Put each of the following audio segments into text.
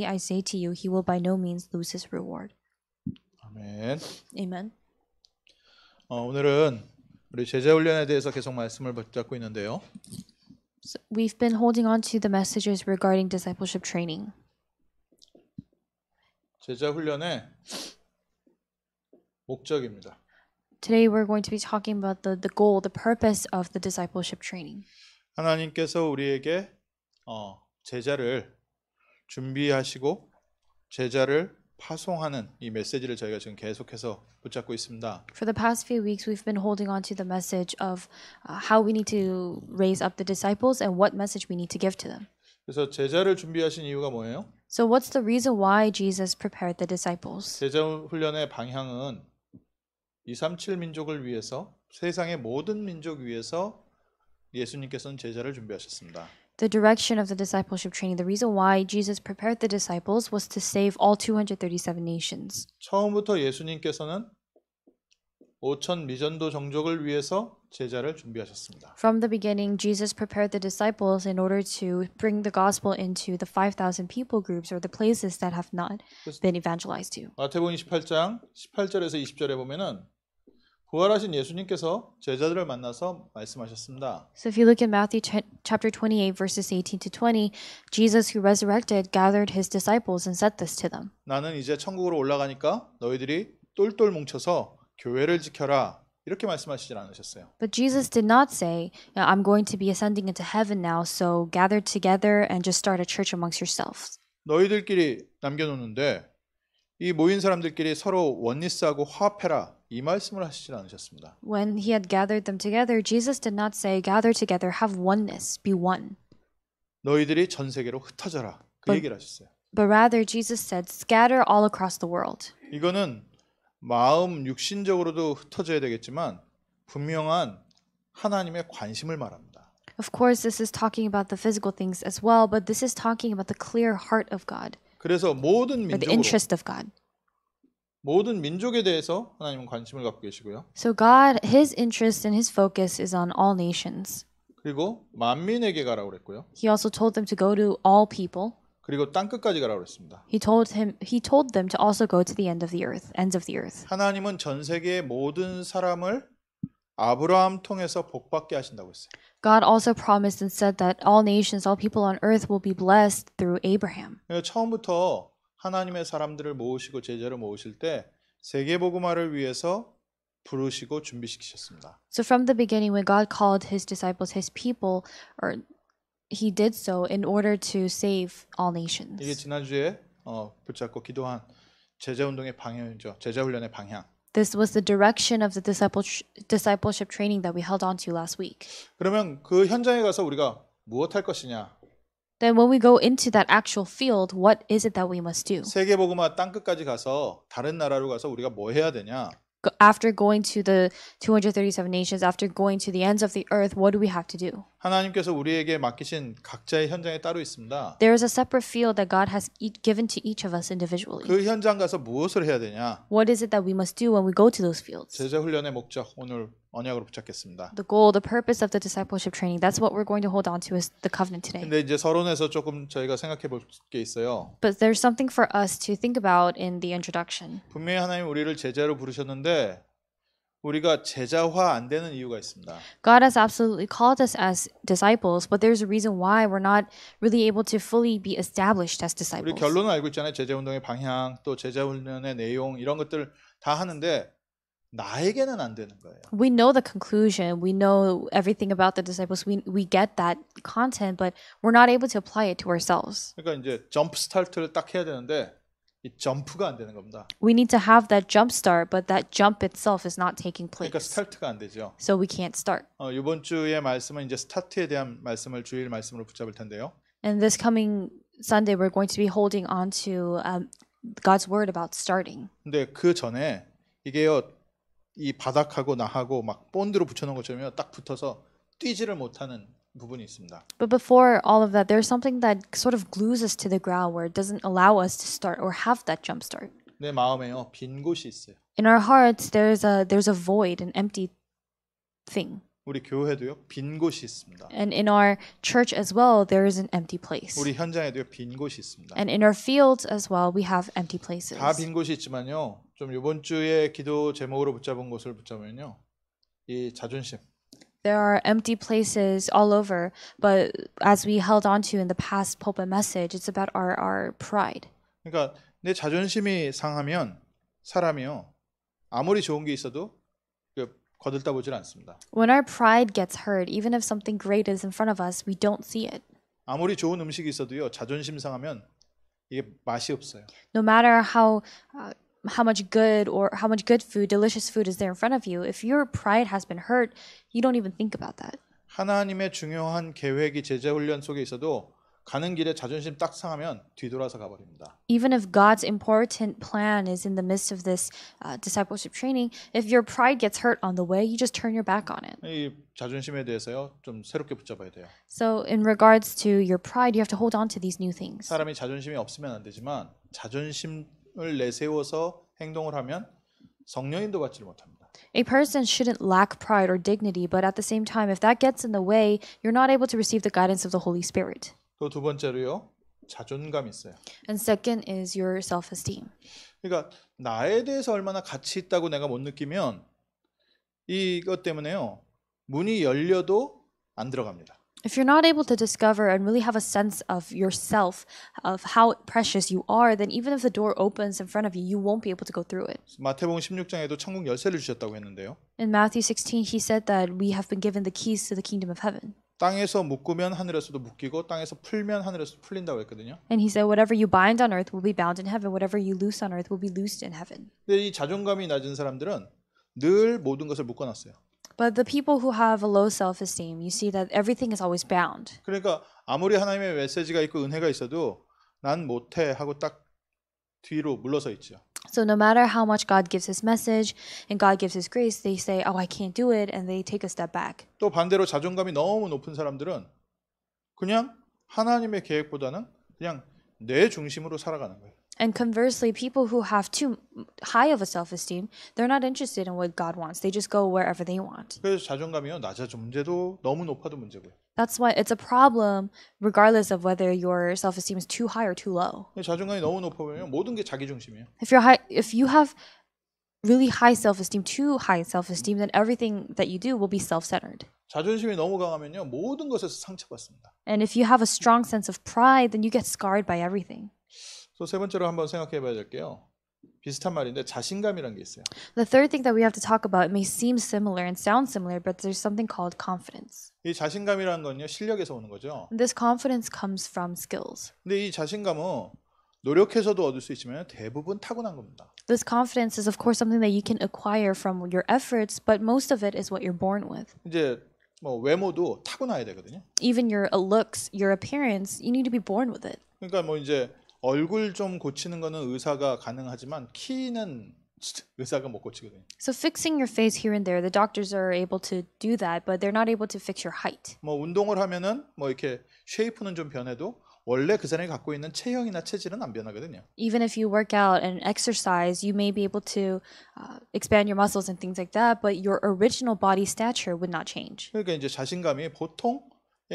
I say to you, he will by no means lose his reward. 아멘. Amen. 오늘은 우리 제자 훈련에 대해서 계속 말씀을 붙잡고 있는데요. So we've been holding on to the messages regarding discipleship training. 제자 훈련의 목적입니다. Today we're going to be talking about the goal, the purpose of the discipleship training. 하나님께서 우리에게 제자를 준비하시고 제자를 파송하는 이 메시지를 저희가 지금 계속해서 붙잡고 있습니다. For the past few weeks, we've been holding on to the message of how we need to raise up the disciples and what message we need to give to them. 그래서 제자를 준비하신 이유가 뭐예요? So what's the reason why Jesus prepared the disciples? 제자 훈련의 방향은 237 민족을 위해서 세상의 모든 민족 위해서 예수님께서는 제자를 준비하셨습니다. The direction of the discipleship training, the reason why Jesus prepared the disciples was to save all 237 nations. 처음부터 예수님께서는 5천 미전도 종족을 위해서 제자를 준비하셨습니다. From the beginning, Jesus prepared the disciples in order to bring the gospel into the 5,000 people groups or the places that have not been evangelized to. 마태복음 28장 18절에서 20절에 보면은 부활하신 예수님께서 제자들을 만나서 말씀하셨습니다. So if you look at Matthew chapter 28 verses 18 to 20, Jesus who resurrected gathered his disciples and said this to them. 나는 이제 천국으로 올라가니까 너희들이 똘똘 뭉쳐서 교회를 지켜라. 이렇게 말씀하시질 않으셨어요. But Jesus did not say, I'm going to be ascending into heaven now, so gather together and just start a church amongst yourselves. 너희들끼리 남겨놓는데 이 모인 사람들끼리 서로 원리스하고 화합해라. 이 말씀을 하시질 않으셨습니다. When he had gathered them together, Jesus did not say, gather together, have oneness, be one. 너희들이 전 세계로 흩어져라. 그 얘기를 하셨어요. But rather, Jesus said, scatter all across the world. 이거는 마음 육신적으로도 흩어져야 되겠지만 분명한 하나님의 관심을 말합니다. Of course, this is talking about the physical things as well, but this is talking about the clear heart of God, 그래서 모든 or the 민족으로 interest of God. 모든 민족에 대해서 하나님은 관심을 갖고 계시고요. So God, his interest and his focus is on all nations. 그리고 만민에게 가라고 그랬고요. He also told them to go to all people. 그리고 땅 끝까지 가라고 그랬습니다. He told them to also go to the ends of the earth. 하나님은 전 세계의 모든 사람을 아브라함 통해서 복받게 하신다고 했어요. God also promised and said that all nations, all people on earth will be blessed through Abraham. 처음부터 하나님의 사람들을 모으시고 제자를 모으실 때 세계복음화를 위해서 부르시고 준비시키셨습니다. So from the beginning, when God called his disciples, his people, or he did so in order to save all nations. 이게 지난주에 붙잡고 기도한 제자운동의 방향이죠. 제자훈련의 방향. This was the direction of the discipleship training that we held on to last week. 그러면 그 현장에 가서 우리가 무엇 할 것이냐? Then when we go into that actual field, what is it that we must do? 세계복음화 땅 끝까지 가서 다른 나라로 가서 우리가 뭐 해야 되냐? After going to the 237 nations, after going to the ends of the earth, what do we have to do? 하나님께서 우리에게 맡기신 각자의 현장이 따로 있습니다. There is a separate field that God has given to each of us individually. 그 현장 가서 무엇을 해야 되냐? What is it that we must do when we go to those fields? 제자 훈련의 목적 오늘 언약으로 붙잡겠습니다. The goal, the purpose of the discipleship training, that's what we're going to hold on to as the covenant today. 근데 이제 서론에서 조금 저희가 생각해 볼 게 있어요. But there's something for us to think about in the introduction. 분명히 하나님 우리를 제자로 부르셨는데 우리가 제자화 안 되는 이유가 있습니다. God has absolutely called us as disciples, but there's a reason why we're not really able to fully be established as 우리 disciples. 결론은 알고 있잖아요. 제자운동의 방향, 또 제자훈련의 내용 이런 것들 다 하는데 나에게는 안 되는 거예요. We know the conclusion. We know everything about the disciples. We get that content, but we're not able to apply it to ourselves. 그러니까 이제 점프 스타트를 딱 해야 되는데 이 점프가 안 되는 겁니다. We need to have that jump start, but that jump itself is not taking 그러니까 place. 스타트가 안 되죠. So we can't start. 이번 주의 말씀은 이제 스타트에 대한 말씀을 주일 말씀으로 붙잡을 텐데요. And this coming Sunday, we're going to be holding on to God's word about starting. 근데 그 전에 이게요. 이 바닥하고 나하고 막 본드로 붙여놓은 것처럼요. 딱 붙어서 뛰지를 못하는 부분이 있습니다. But before all of that, there's something that sort of glues us to the ground where it doesn't allow us to start or have that jump start. 내 마음에요. 빈 곳이 있어요. In our hearts, there's a void, an empty thing. 우리 교회도요 빈 곳이 있습니다. And in our church as well, there is an empty place. 우리 현장에도요 빈 곳이 있습니다. And in our fields as well, we have empty places. 다 빈 곳이 있지만요. 좀 이번 주에 기도 제목으로 붙잡은 곳을 붙잡으면요. 이 자존심. There are empty places all over, but as we held on to in the past pulpit message, it's about our pride. 그러니까 내 자존심이 상하면 사람이요. 아무리 좋은 게 있어도 거들떠 보질 않습니다. When our pride gets hurt, even if something great is in front of us, we don't see it. 아무리 좋은 음식이 있어도요. 자존심 상하면 이게 맛이 없어요. No matter how much good or how much good food, delicious food is there in front of you, if your pride has been hurt, you don't even think about that. 하나님의 중요한 계획이 제자 훈련 속에 있어도 가는 길에 자존심 딱 상하면 뒤돌아서 가버립니다. Even if God's important plan is in the midst of this discipleship training, if your pride gets hurt on the way, you just turn your back on it. 이 자존심에 대해서요 좀 새롭게 붙잡아야 돼요. So in regards to your pride, you have to hold on to these new things. 사람이 자존심이 없으면 안 되지만 자존심을 내세워서 행동을 하면 성령님도 받지를 못합니다. A person shouldn't lack pride or dignity, but at the same time, if that gets in the way, you're not able to receive the guidance of the Holy Spirit. 또 두 번째로요. 자존감이 있어요. And second is your self-esteem. 그러니까 나에 대해서 얼마나 가치 있다고 내가 못 느끼면 이것 때문에요. 문이 열려도 안 들어갑니다. If you're not able to discover and really have a sense of yourself, of how precious you are, then even if the door opens in front of you, you won't be able to go through it. 마태복음 16장에도 천국 열쇠를 주셨다고 했는데요. In Matthew 16, he said that we have been given the keys to the kingdom of heaven. 땅에서 묶으면 하늘에서도 묶이고 땅에서 풀면 하늘에서도 풀린다고 했거든요. And he said, whatever you bind on earth will be bound in heaven. Whatever you loose on earth will be loosed in heaven. 근데 이 자존감이 낮은 사람들은 늘 모든 것을 묶어놨어요. But the people who have a low self-esteem, you see that everything is always bound. 그러니까 아무리 하나님의 메시지가 있고 은혜가 있어도 난 못해 하고 딱 뒤로 물러서 있죠. So no matter how much God gives his message and God gives his grace, they say, oh, I can't do it, and they take a step back. 또 반대로 자존감이 너무 높은 사람들은 그냥 하나님의 계획보다는 그냥 내 중심으로 살아가는 거예요. And conversely, people who have too high of a self-esteem, they're not interested in what God wants. They just go wherever they want. 그래서 자존감이요 낮아져 문제도 너무 높아도 문제고요. That's why it's a problem regardless of whether your self-esteem is too high or too low. 자존감이 너무 높으면 모든 게 자기 중심이에요. If you have really high self-esteem, too high self-esteem, then everything that you do will be self-centered. 자존심이 너무 강하면요 모든 것에서 상처받습니다. And if you have a strong sense of pride, then you get scarred by everything. 또 세 번째로 한번 생각해봐야 될게요. 비슷한 말인데 자신감이란 게 있어요. The third thing that we have to talk about, it may seem similar and sound similar, but there's something called confidence. 이 자신감이라는 건요 실력에서 오는 거죠. And this confidence comes from skills. 근데 이 자신감은 노력해서도 얻을 수 있지만 대부분 타고난 겁니다. This confidence is of course something that you can acquire from your efforts, but most of it is what you're born with. 이제 뭐 외모도 타고나야 되거든요. Even your looks, your appearance, you need to be born with it. 그러니까 뭐 이제 얼굴 좀 고치는 거는 의사가 가능하지만 키는 의사가 못 고치거든요. So fixing your face here and there, the doctors are able to do that, but they're not able to fix your height. 뭐 운동을 하면은 뭐 이렇게 쉐이프는 좀 변해도 원래 그 사람이 갖고 있는 체형이나 체질은 안 변하거든요. Even if you work out and exercise, you may be able to expand your muscles and things like that, but your original body stature would not change. 그러니까 이제 자신감이 보통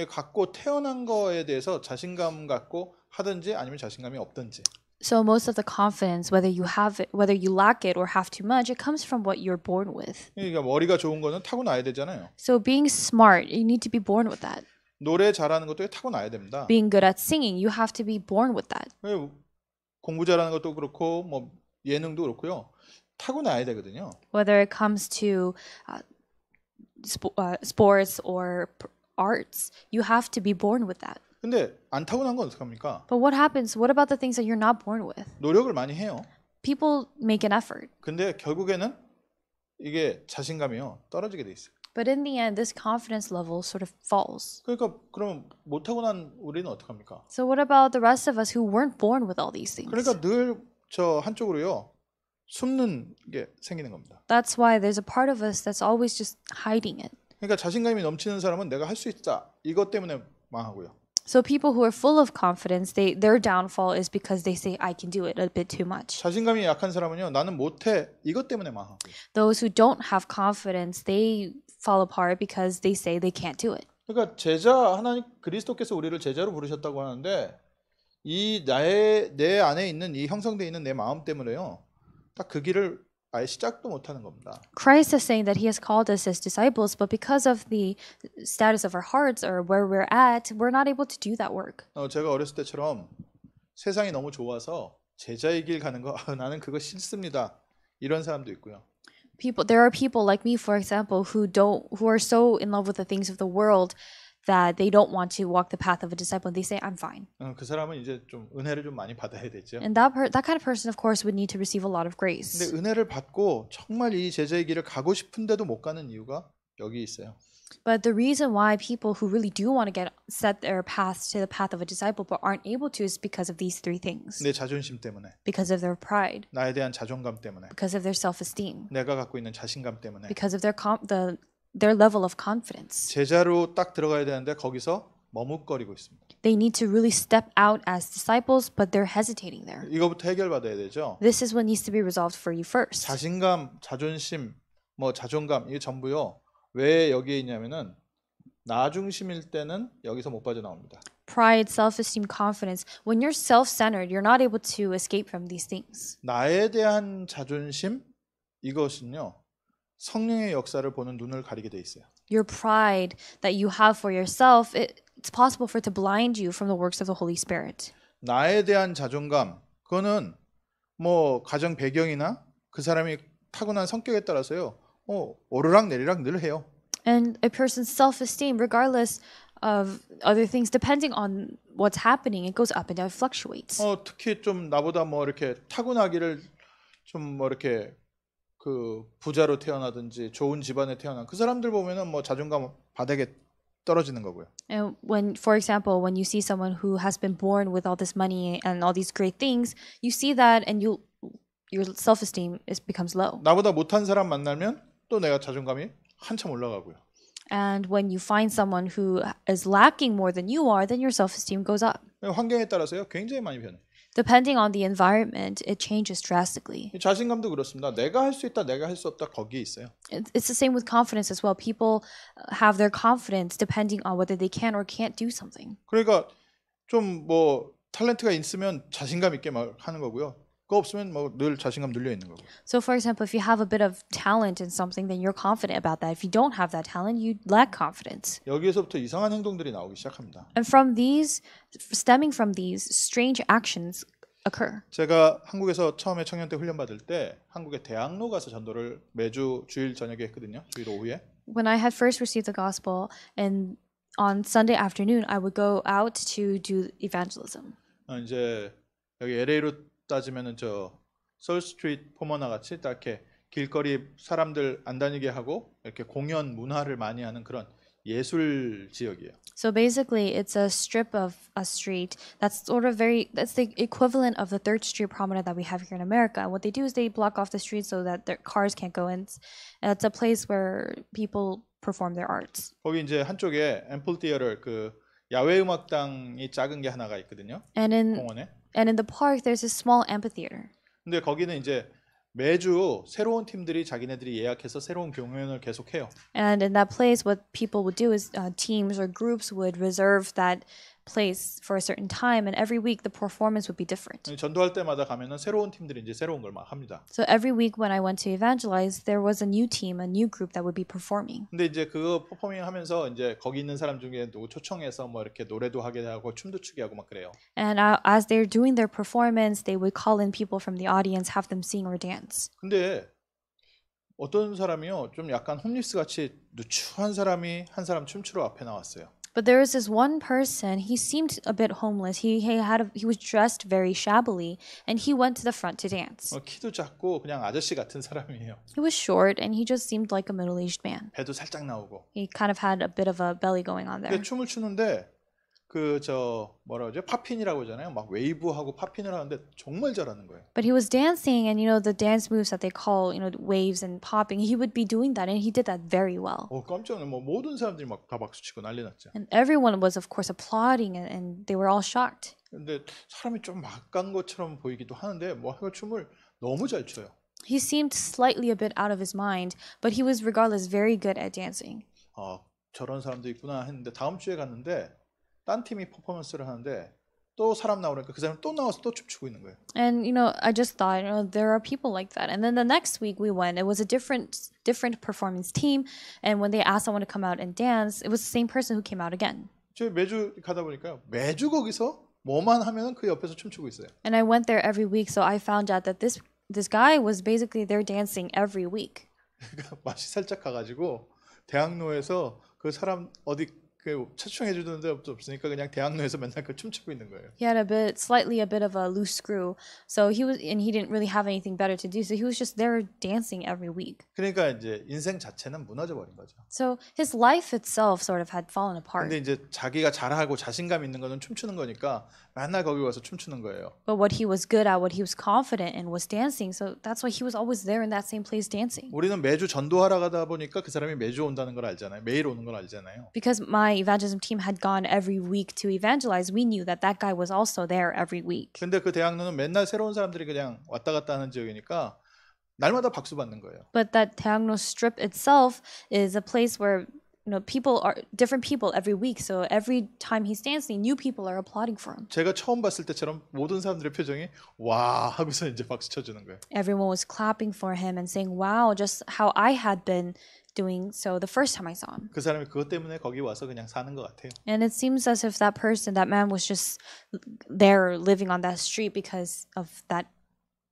갖고 태어난 거에 대해서 자신감 갖고 하든지 아니면 자신감이 없든지. So most of the confidence, whether you have it, whether you lack it or have too much, it comes from what you're born with. 그러니까 머리가 좋은 거는 타고나야 되잖아요. So being smart, you need to be born with that. 노래 잘하는 것도 타고나야 됩니다. Being good at singing, you have to be born with that. 공부 잘하는 것도 그렇고 뭐 예능도 그렇고요. 타고나야 되거든요. Whether it comes to sports or arts, you have to be born with that. 근데 안 타고난 건 어떡합니까? But what happens? What about the things that you're not born with? 노력을 많이 해요. People make an effort. 근데 결국에는 이게 자신감이요 떨어지게 돼 있어요. But in the end, this confidence level sort of falls. 그러니까 그럼 못 타고난 우리는 어떡합니까? So what about the rest of us who weren't born with all these things? 그러니까 늘 저 한쪽으로요 숨는 게 생기는 겁니다. That's why there's a part of us that's always just hiding it. 그러니까 자신감이 넘치는 사람은 내가 할 수 있다 이것 때문에 망하고요. So people who are full of confidence, their downfall is because they say I can do it a bit too much. 자신감이 약한 사람은요 나는 못해 이것 때문에 망하고요. Those who don't have confidence, they fall apart because they say they can't do it. 그러니까 제자 하나님 그리스도께서 우리를 제자로 부르셨다고 하는데 이 내 안에 있는 이 형성되어 있는 내 마음 때문에요. 딱 그 길을 아예 시작도 못 하는 겁니다. Christ is saying that he has called us as disciples, but because of the status of our hearts or where we're at, we're not able to do that work. 제가 어렸을 때처럼 세상이 너무 좋아서 제자의 길 가는 거 나는 그거 싫습니다. 이런 사람도 있고요. There are people like me, for example, who are so in love with the things of the world that they don't want to walk the path of a disciple, and they say, "I'm fine." 그 사람은 이제 좀 은혜를 좀 많이 받아야 되죠. And that kind of person, of course, would need to receive a lot of grace. 근데 은혜를 받고 정말 이 제자의 길을 가고 싶은데도 못 가는 이유가 여기 있어요. But the reason why people who really do want to set their path to the path of a disciple but aren't able to is because of these three things. 내 자존심 때문에, Because of their pride, 나에 대한 자존감 때문에, because of their self-esteem, 내가 갖고 있는 자신감 때문에. because of their level of confidence. 제자로 딱 들어가야 되는데 거기서 머뭇거리고 있습니다. They need to really step out as disciples, but they're hesitating there. 이거부터 해결받아야 되죠. This is what needs to be resolved for you first. 자신감, 자존심, 자존감 이게 전부요. 왜 여기에 있냐면은 나 중심일 때는 여기서 못 빠져나옵니다. Pride, self-esteem, confidence. When you're self-centered, you're not able to escape from these things. 나에 대한 자존심 이것은요. 성령의 역사를 보는 눈을 가리게 돼 있어요. Your pride that you have for yourself, it's possible for it to blind you from the works of the Holy Spirit. 나에 대한 자존감 그거는 가정 배경이나 그 사람이 타고난 성격에 따라서요. 오르락 내리락 늘 해요. And a person's self-esteem, regardless of other things, depending on what's happening, it goes up and down, it fluctuates. 특히 좀 나보다 이렇게 타고나기를 좀 이렇게 그 부자로 태어나든지 좋은 집안에 태어난 그 사람들 보면은 자존감 바닥에 떨어지는 거고요. And when, for example, when you see someone who has been born with all this money and all these great things, you see that and your self-esteem becomes low. 나보다 못한 사람 만나면 또 내가 자존감이 한참 올라가고요. And when you find someone who is lacking more than you are, then your self-esteem goes up. 환경에 따라서요 굉장히 많이 변해요. Depending on the environment, it changes drastically. 자신감도 그렇습니다. 내가 할 수 있다, 내가 할 수 없다 거기에 있어요. It's the same with confidence as well. People have their confidence depending on whether they can or can't do something. 그러니까 좀 탤런트가 있으면 자신감 있게 하는 거고요. 그거 없으면 늘 자신감 눌려 있는 거고. So for example, if you have a bit of talent in something, then you're confident about that. If you don't have that talent, you lack confidence. 여기에서부터 이상한 행동들이 나오기 시작합니다. And stemming from these, strange actions occur. 제가 한국에서 처음에 청년 때 훈련 받을 때 한국의 대학로 가서 전도를 매주 주일 저녁에 했거든요. 주일 오후에. When I had first received the gospel, and on Sunday afternoon, I would go out to do evangelism. 이제 여기 LA로 따지면은 서울 스트리트 포머나 같이 딱 이렇게 길거리 사람들 안 다니게 하고 이렇게 공연 문화를 많이 하는 그런 예술 지역이에요. So basically, it's a strip of a street that's that's the equivalent of the 3rd Street Promenade that we have here in America. And what they do is they block off the street so that their cars can't go in. And it's a place where people perform their arts. 거기 이제 한쪽에 앰플티어를 그 야외 음악당이 작은 게 하나가 있거든요. 공원에. And in the park, there's a small amphitheater. 근데 거기는 이제 매주 새로운 팀들이 자기네들이 예약해서 새로운 공연을 계속해요. And in that place, what people would do is teams or groups would reserve that place for a certain time, and every week the performance would be different. 전도할 때마다 가면은 새로운 팀들이 이제 새로운 걸 막 합니다. So every week when I went to evangelize, there was a new team, a new group that would be performing. 근데 이제 그거 퍼포밍 하면서 이제 거기 있는 사람 중에 누구 초청해서 이렇게 노래도 하게 하고 춤도 추게 하고 막 그래요. And as they're doing their performance, they would call in people from the audience, have them sing or dance. 근데 어떤 사람이요 좀 약간 홈리스 같이 누추한 사람이 한 사람 춤추러 앞에 나왔어요. But there was this one person, he seemed a bit homeless. He was dressed very shabbily, and he went to the front to dance. 키도 작고 그냥 아저씨 같은 사람이에요. He was short, and he just seemed like a middle-aged man. 배도 살짝 나오고. He kind of had a bit of a belly going on there. 근데 춤을 추는데 뭐라 그러죠? 팝핀이라고 하잖아요. 막 웨이브하고 팝핀을 하는데 정말 잘하는 거예요. But he was dancing, and the dance moves that they call, waves and popping. He would be doing that, and he did that very well. 깜짝 놀라. 모든 사람들이 막 다 박수 치고 난리 났죠. And everyone was, of course, applauding, and they were all shocked. 근데 사람이 좀 막간 것처럼 보이기도 하는데 춤을 너무 잘 춰요. He seemed slightly a bit out of his mind, but he was regardless very good at dancing. 저런 사람도 있구나 했는데 다음 주에 갔는데 딴 팀이 퍼포먼스를 하는데 또 사람 나오니까 그 사람 또 나와서 또 춤추고 있는 거예요. And I just thought, there are people like that. And then the next week we went. It was a different performance team, and when they asked someone to come out and dance, it was the same person who came out again. 저희 매주 가다 보니까 매주 거기서 뭐만 하면은 그 옆에서 춤추고 있어요. And I went there every week, so I found out that this guy was basically there dancing every week. 그러니까 맛이 살짝 가가지고 대학로에서 그 사람 어디 그 차충해 주는 데 없으니까 그냥 대학로에서 맨날 그 춤추고 있는 거예요. He had slightly a bit of a loose screw, so he didn't really have anything better to do, so he was just there dancing every week. 그러니까 이제 인생 자체는 무너져 버린 거죠. So his life itself sort of had fallen apart. 근데 이제 자기가 잘하고 자신감 있는 거는 춤추는 거니까 맨날 거기 와서 춤추는 거예요. But what he was good at, what he was confident in, was dancing. So that's why he was always there in that same place dancing. 우리는 매주 전도하러 가다 보니까 그 사람이 매주 온다는 걸 알잖아요. 매일 오는 걸 알잖아요. Because my evangelism team had gone every week to evangelize, we knew that guy was also there every week. 근데 그 대학로는 맨날 새로운 사람들이 그냥 왔다 갔다 하는 지역이니까 날마다 박수 받는 거예요. But that Daegno strip itself is a place where people are different people every week. So every time he's dancing, new people are applauding for him. 제가 처음 봤을 때처럼 모든 사람들의 표정이 와 하고서 이제 박수 쳐주는 거예요. Everyone was clapping for him and saying, "Wow, just how I had been doing so the first time I saw him." 그 사람이 그것 때문에 거기 와서 그냥 사는 것 같아요. And it seems as if that man was just there living on that street because of that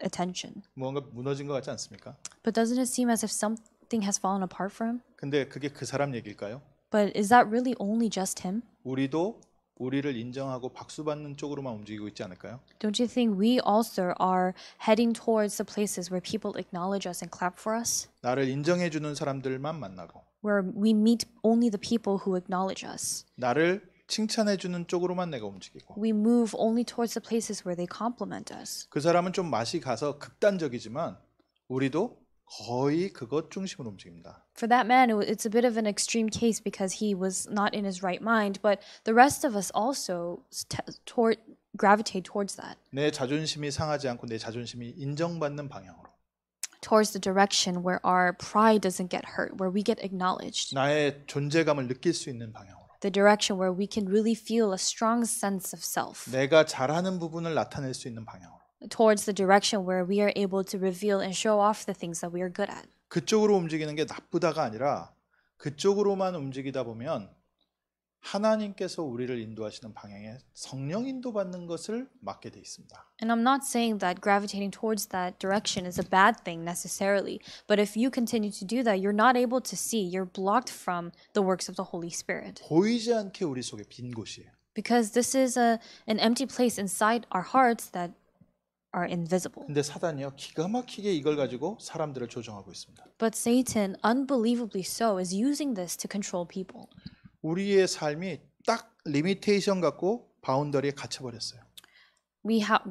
attention. 뭔가 무너진 것 같지 않습니까? But doesn't it seem as if something has fallen apart for him? 근데 그게 그 사람 얘기일까요? But is that really only just him? 우리도 우리를 인정하고 박수 받는 쪽으로만 움직이고 있지 않을까요? Don't you think we also are heading towards the places where people acknowledge us and clap for us? 나를 인정해 주는 사람들만 만나고 Where we meet only the people who acknowledge us. 나를 칭찬해 주는 쪽으로만 내가 움직이고 We move only towards the places where they compliment us. 그 사람은 좀 맛이 가서 극단적이지만 우리도 거의 그것 중심으로 움직입니다. For that man, it's a bit of an extreme case because he was not in his right mind, but the rest of us also gravitate towards that. 내 자존심이 상하지 않고 내 자존심이 인정받는 방향으로. Towards the direction where our pride doesn't get hurt, where we get acknowledged. 나의 존재감을 느낄 수 있는 방향으로. The direction where we can really feel a strong sense of self. 내가 잘하는 부분을 나타낼 수 있는 방향으로. Towards the direction where we are able to reveal and show off the things that we are good at. 그쪽으로 움직이는 게 나쁘다가 아니라 그쪽으로만 움직이다 보면 하나님께서 우리를 인도하시는 방향에 성령 인도받는 것을 맡게 돼 있습니다. And I'm not saying that gravitating towards that direction is a bad thing necessarily, but if you continue to do that, you're not able to see, you're blocked from the works of the Holy Spirit. 보이지 않게 우리 속에 빈 곳이에요. Because this is an empty place inside our hearts that are invisible. 근데 사단이요 기가 막히게 이걸 가지고 사람들을 조종하고 있습니다. But Satan, unbelievably so, is using this to control people. 우리의 삶이 딱 리미테이션 갖고 바운더리에 갇혀 버렸어요. We have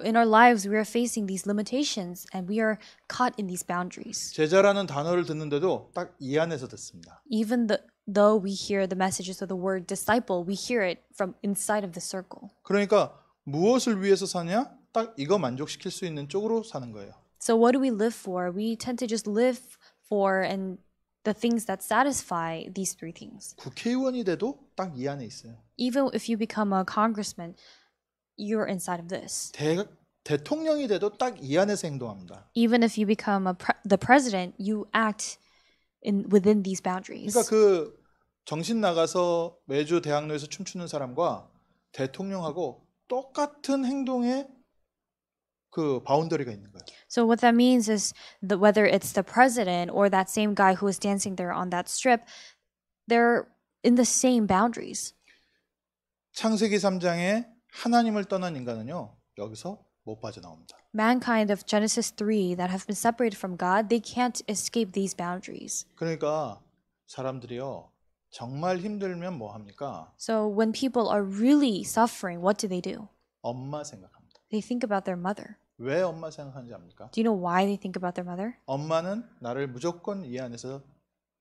in our lives we are facing these limitations and we are caught in these boundaries. 제자라는 단어를 듣는데도 딱 이 안에서 듣습니다. Even though we hear the messages of the word disciple, we hear it from inside of the circle. 그러니까 무엇을 위해서 사냐? 딱 이거 만족시킬 수 있는 쪽으로 사는 거예요. So what do we live for? We tend to just live for and the things that satisfy these three things. 국회의원이 돼도 딱 이 안에 있어요. Even if you become a congressman, you're inside of this. 대통령이 돼도 딱 이 안에서 행동합니다. Even if you become the president, you act within these boundaries. 그러니까 그 정신 나가서 매주 대학로에서 춤추는 사람과 대통령하고 똑같은 행동에 그 바운더리가 있는 거예요. So what that means is that whether it's the president or that same guy who is dancing there on that strip, they're in the same boundaries. 창세기 3장에 하나님을 떠난 인간은요. 여기서 못 빠져나옵니다. Mankind of Genesis 3 that have been separated from God, they can't escape these boundaries. 그러니까 사람들이요. 정말 힘들면 뭐 합니까? So when people are really suffering, what do? 엄마 생각합니다. They think about their mother. 왜 엄마 생각하는지 압니까? Do you know why they think about their mother? 엄마는 나를 무조건 이 안에서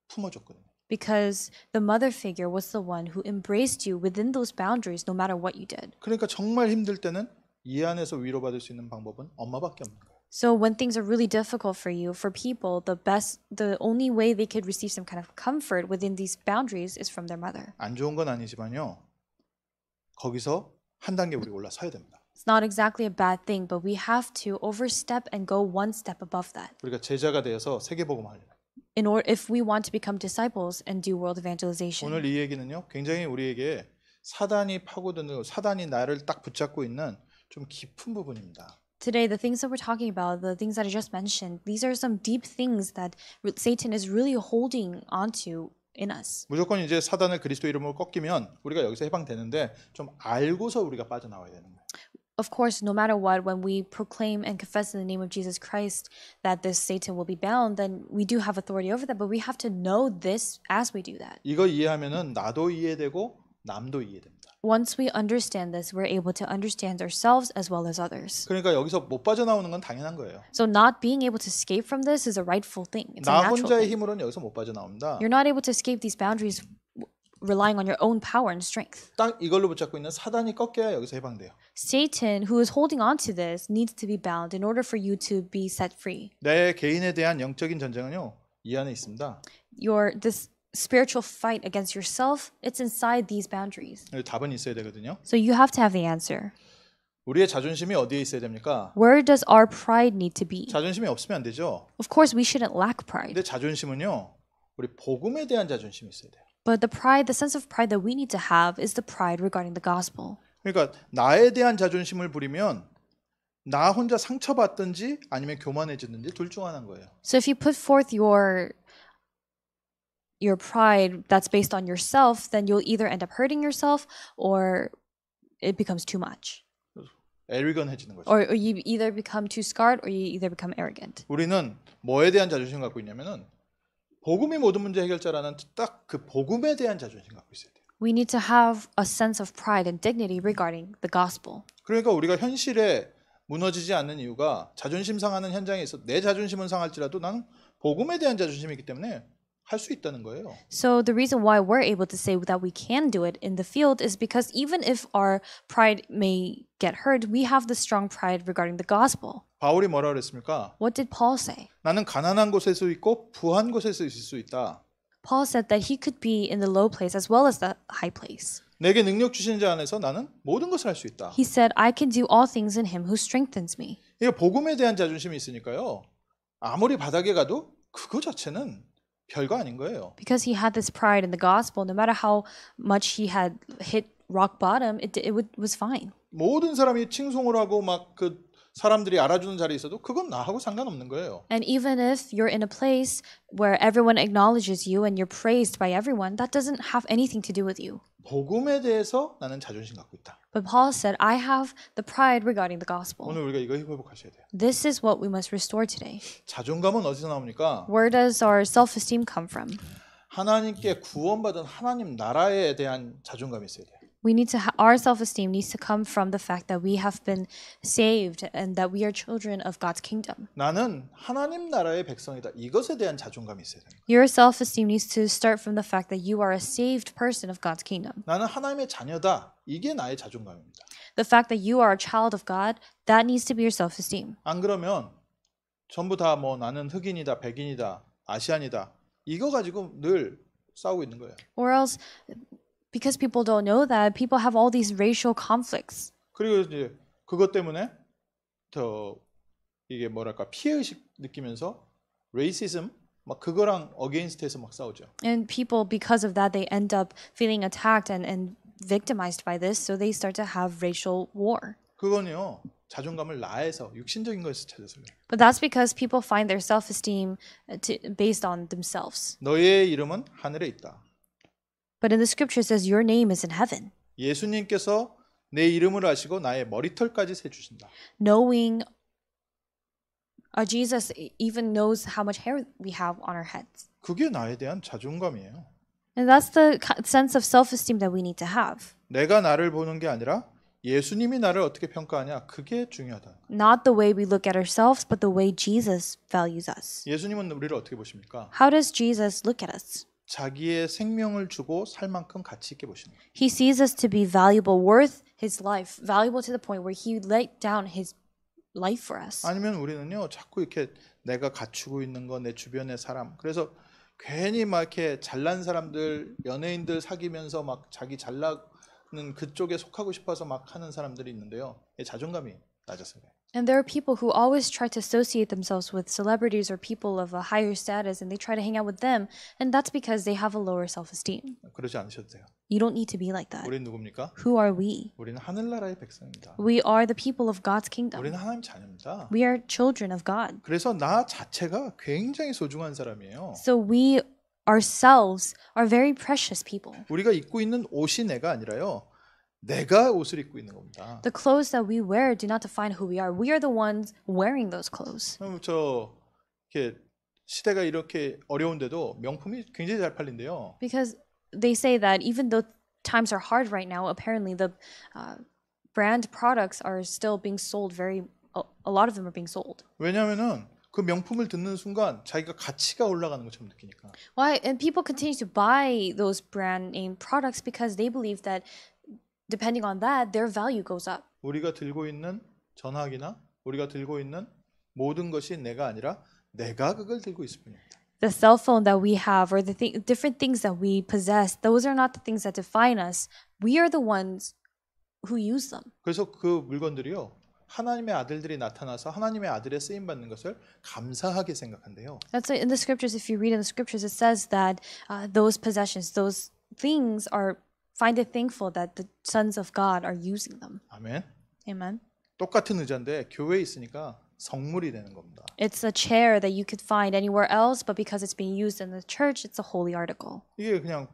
품어줬거든요. Because the mother figure was the one who embraced you within those boundaries no matter what you did. 그러니까 정말 힘들 때는 이 안에서 위로받을 수 있는 방법은 엄마밖에 없는 거예요. So when things are really difficult for you, for people, the only way they could receive some kind of comfort within these boundaries is from their mother. 안 좋은 건 아니지만요. 거기서 한 단계 우리 올라서야 됩니다. It's not exactly a bad thing, but we have to overstep and go one step above that. 우리가 제자가 되어서 세계복음 하려면 In order, if we want to become disciples and do world evangelization. 오늘 이 얘기는요. 굉장히 우리에게 사단이 파고드는 사단이 나를 딱 붙잡고 있는 좀 깊은 부분입니다. Today, the things that we're talking about, the things that I just mentioned, these are some deep things that Satan is really holding onto in us. 무조건 이제 사단을 그리스도 이름으로 꺾이면 우리가 여기서 해방되는데 좀 알고서 우리가 빠져나와야 되는 거예요. Of course, no matter what, when we proclaim and confess in the name of Jesus Christ that this Satan will be bound, then we do have authority over that, but we have to know this as we do that. 이거 이해하면은 나도 이해되고 남도 이해됩니다. Once we understand this, we're able to understand ourselves as well as others. 그러니까 여기서 못 빠져나오는 건 당연한 거예요. So not being able to escape from this is a rightful thing. It's a 나 natural 혼자의 thing. 힘으로는 여기서 못 빠져나옵니다. You're not able to escape these boundaries relying on your own power and strength. 딱 이걸로 붙잡고 있는 사단이 꺾여야 여기서 해방돼요. Satan, who is holding on to this, needs to be bound in order for you to be set free. 내 개인에 대한 영적인 전쟁은요. 이 안에 있습니다. This spiritual fight against yourself, it's inside these boundaries. 답은 있어야 되거든요. So you have to have the answer. 우리의 자존심이 어디에 있어야 됩니까? Where does our pride need to be? 자존심이 없으면 안 되죠. Of course, we shouldn't lack pride. 근데 자존심은요. 우리 복음에 대한 자존심이 있어야 돼요. But the sense of pride that we need to have is the pride regarding the gospel. 그러니까 나에 대한 자존심을 부리면 나 혼자 상처받든지 아니면 교만해지든지 둘 중 하나인 거예요. So if you put forth your pride that's based on yourself, then you'll either end up hurting yourself or it becomes too much. 에리건해지는 거죠. Or you either become too scarred or you either become arrogant. 우리는 뭐에 대한 자존심 갖고 있냐면은 복음이 모든 문제 해결자라는 딱 그 복음에 대한 자존심 갖고 있어야 돼요. We need to have a sense of pride and dignity regarding the gospel. 그러니까 우리가 현실에 무너지지 않는 이유가 자존심 상하는 현장에 있어 내 자존심은 상할지라도 나는 복음에 대한 자존심이기 때문에 할 수 있다는 거예요. So the reason why we're able to say that we can do it in the field is because even if our pride may get hurt, we have the strong pride regarding the gospel. 바울이 뭐라 그랬습니까? What did Paul say? 나는 가난한 곳에서 있고 부한 곳에서 있을 수 있다. Paul said that he could be in the low place as well as the high place. 내게 능력 주시는 자 안에서 나는 모든 것을 할 수 있다. He said, I can do all things in him who strengthens me. 이게 복음에 대한 자존심이 있으니까요. 아무리 바닥에 가도 그거 자체는 별거 아닌 거예요. Because he had this pride in the gospel, no matter how much he had hit rock bottom, it was fine. 모든 사람이 칭송을 하고 막 그 사람들이 알아주는 자리에 있어도 그건 나하고 상관없는 거예요. And even if you're in a place where everyone acknowledges you and you're praised by everyone, that doesn't have anything to do with you. 복음에 대해서 나는 자존심 갖고 있다. But Paul said, I have the pride regarding the gospel. 오늘 우리가 이거 회복하셔야 돼요. This is what we must restore today. 자존감은 어디서 나옵니까? Where does our self-esteem come from? 하나님께 구원받은 하나님 나라에 대한 자존감이 있어야 돼요. We need to our self-esteem needs to come from the fact that we have been saved and that we are children of God's kingdom. 나는 하나님 나라의 백성이다. 이것에 대한 자존감이 있어야 돼요. Your self-esteem needs to start from the fact that you are a saved person of God's kingdom. 나는 하나님의 자녀다. 이게 나의 자존감입니다. The fact that you are a child of God, that needs to be your self-esteem. 안 그러면 전부 다 뭐 나는 흑인이다, 백인이다, 아시안이다. 이거 가지고 늘 싸우고 있는 거예요. Or else, because people don't know that, people have all these racial conflicts. 그리고 이제 그것 때문에 더 이게 뭐랄까 피해 의식 느끼면서 레이시즘 막 그거랑 어게인스트해서 막 싸우죠. And people, because of that, they end up feeling attacked and victimized by this, so they start to have racial war. 그거는요 자존감을 나에서 육신적인 것에서 찾아서 그래요. But that's because people find their self-esteem based on themselves. 너의 이름은 하늘에 있다. But in the scripture it says your name is in heaven. 예수님께서 내 이름을 아시고 나의 머리털까지 세주신다. Knowing Jesus even knows how much hair we have on our heads. 그게 나에 대한 자존감이에요. And that's the sense of self-esteem that we need to have. 내가 나를 보는 게 아니라 예수님이 나를 어떻게 평가하냐 그게 중요하다. Not the way we look at ourselves, but the way Jesus values us. 예수님은 우리를 어떻게 보십니까? How does Jesus look at us? 자기의 생명을 주고 살 만큼 가치 있게 보시는 거예요. He sees us to be valuable, worth his life, valuable to the point where he laid down his life for us. 아니면 우리는요 자꾸 이렇게 내가 갖추고 있는 거, 내 주변의 사람, 그래서 괜히 막 이렇게 잘난 사람들, 연예인들 사귀면서 막 자기 잘나는 그쪽에 속하고 싶어서 막 하는 사람들이 있는데요. 자존감이 낮아서 그래요. And there are people who always try to associate themselves with celebrities or people of a higher status, and they try to hang out with them, and that's because they have a lower self-esteem. 그러지 않으셔도 돼요. You don't need to be like that. 우린 누굽니까? Who are we? 우리는 하늘나라의 백성입니다. We are the people of God's kingdom. 우리는 하나님 자녀입니다. We are children of God. 그래서 나 자체가 굉장히 소중한 사람이에요. So we ourselves are very precious people. 우리가 입고 있는 옷이 내가 아니라요. 내가 옷을 입고 있는 겁니다. The clothes that we wear do not define who we are. We are the ones wearing those clothes. 저 이렇게 시대가 이렇게 어려운데도 명품이 굉장히 잘 팔린대요. Because they say that even though times are hard right now, apparently the brand products are still being sold a lot of them are being sold. 왜냐하면은 그 명품을 듣는 순간 자기가 가치가 올라가는 것처럼 느끼니까. Why? And people continue to buy those brand name products because they believe that depending on that, their value goes up. 우리가 들고 있는 전화기나 우리가 들고 있는 모든 것이 내가 아니라 내가 그걸 들고 있을 뿐입니다. The cell phone that we have or the different things that we possess, those are not the things that define us. We are the ones who use them. 그래서 그 물건들이요. 하나님의 아들들이 나타나서 하나님의 아들의 쓰임 받는 것을 감사하게 생각한대요. That's in the scriptures. If you read in the scriptures, it says that those possessions, those things find it thankful that the sons of God are using them. 아멘. Amen. 똑같은 의자인데 교회에 있으니까 성물이 되는 겁니다. It's a chair that you could find anywhere else, but because it's being used in the church, it's a holy article. 이게 그냥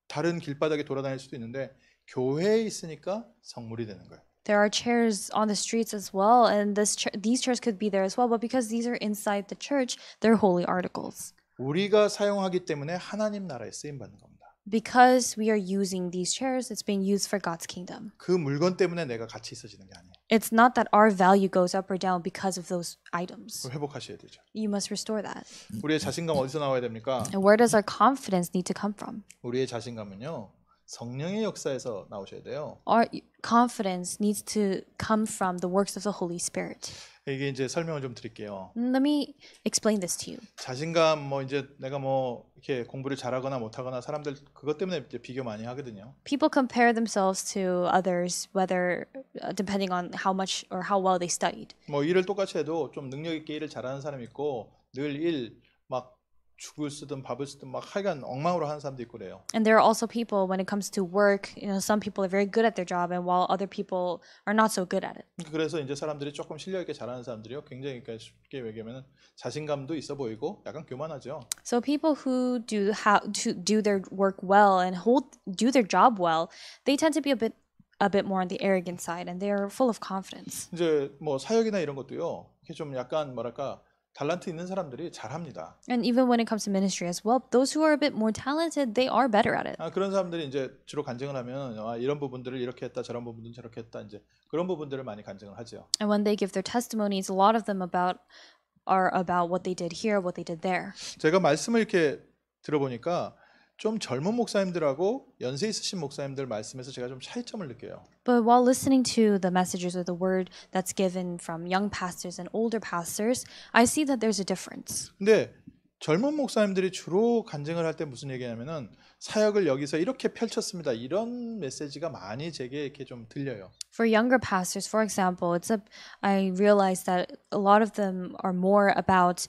다른 길바닥에 돌아다닐 수도 있는데 교회에 있으니까 성물이 되는 거예요. There are chairs on the streets as well, and these chairs could be there as well, but because these are inside the church, they're holy articles. 우리가 사용하기 때문에 하나님 나라에 쓰임 받는 겁니다. Because we are using these chairs, it's being used for God's kingdom. 그 물건 때문에 내가 가치 있어지는 게 아니에요. It's not that our value goes up or down because of those items. 그걸 회복하셔야 되죠. You must restore that. 우리의 자신감 어디서 나와야 됩니까? And where does our confidence need to come from? 우리의 자신감은요. 성령의 역사에서 나오셔야 돼요. Our confidence needs to come from the works of the Holy Spirit. 이게 이제 설명을 좀 드릴게요. Let me explain this to you. 자신감 뭐 이제 내가 뭐 이렇게 공부를 잘하거나 못하거나 사람들 그것 때문에 이제 비교 많이 하거든요. People compare themselves to others, whether depending on how much or how well they studied. 뭐 일을 똑같이 해도 좀 능력 있게 일을 잘하는 사람이 있고 늘 일 막 죽을 쓰든 밥을 쓰든 막 하여간 엉망으로 하는 사람도 있고 그래요. And there are also people when it comes to work, some people are very good at their job and while other people are not so good at it. 그래서 이제 사람들이 조금 실력 있게 잘하는 사람들이요. 굉장히 그러니까 쉽게 얘기하면은 자신감도 있어 보이고 약간 교만하죠. So people who do their work well and do their job well, they tend to be a bit more on the arrogant side and they're full of confidence. 이제 뭐 사역이나 이런 것도요. 이렇게 좀 약간 뭐랄까 달란트 있는 사람들이 잘합니다. And even when it comes to ministry as well, those who are a bit more talented, they are better at it. 그런 사람들이 이제 주로 간증을 하면 이런 부분들을 이렇게 했다, 저런 부분들은 저렇게 했다, 이제 그런 부분들을 많이 간증을 하죠. And when they give their testimonies, a lot of them are about what they did here, what they did there. 제가 말씀을 이렇게 들어보니까 좀 젊은 목사님들하고 연세 있으신 목사님들 말씀에서 제가 좀 차이점을 느껴요. But while listening to the messages or the word that's given from young pastors and older pastors, I see that there's a difference. 근데 젊은 목사님들이 주로 간증을 할 때 무슨 얘기냐면은 사역을 여기서 이렇게 펼쳤습니다. 이런 메시지가 많이 제게 이렇게 좀 들려요. For younger pastors, for example, I realized that a lot of them are more about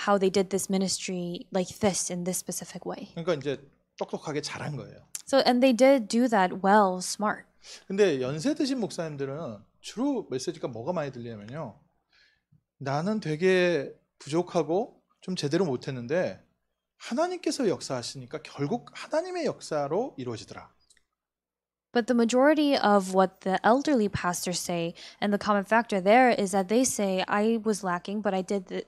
how they did this ministry like this in this specific way. 그러니까 이제 똑똑하게 잘한 거예요. So and they did do that well, smart. 근데 연세 드신 목사님들은 주로 메시지가 뭐가 많이 들리냐면요. 나는 되게 부족하고 좀 제대로 못했는데 하나님께서 역사하시니까 결국 하나님의 역사로 이루어지더라. But the majority of what the elderly pastors say, and the common factor there is that they say, I was lacking, but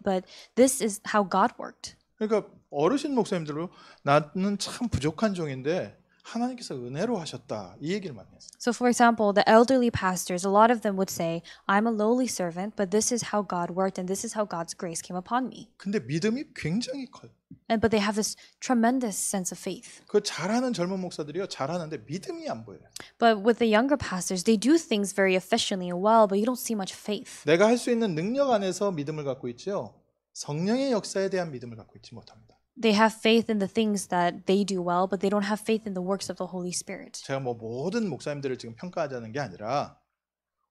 but this is how God worked. 그러니까 어르신 목사님들로 나는 참 부족한 종인데 하나님께서 은혜로 하셨다. 이 얘기를 많이 했어요. So, for example, the elderly pastors, a lot of them would say, I'm a lowly servant, but this is how God worked and this is how God's grace came upon me. 근데 믿음이 굉장히 커요. But they have this tremendous sense of faith. 그 잘하는 젊은 목사들이요. 잘하는데 믿음이 안 보여요. But with the younger pastors, they do things very efficiently and well, but you don't see much faith. 내가 할 수 있는 능력 안에서 믿음을 갖고 있지요. 성령의 역사에 대한 믿음을 갖고 있지 못합니다. They have faith in the things that they do well, but they don't have faith in the works of the Holy Spirit. 제가 뭐 모든 목사님들을 지금 평가하자는 게 아니라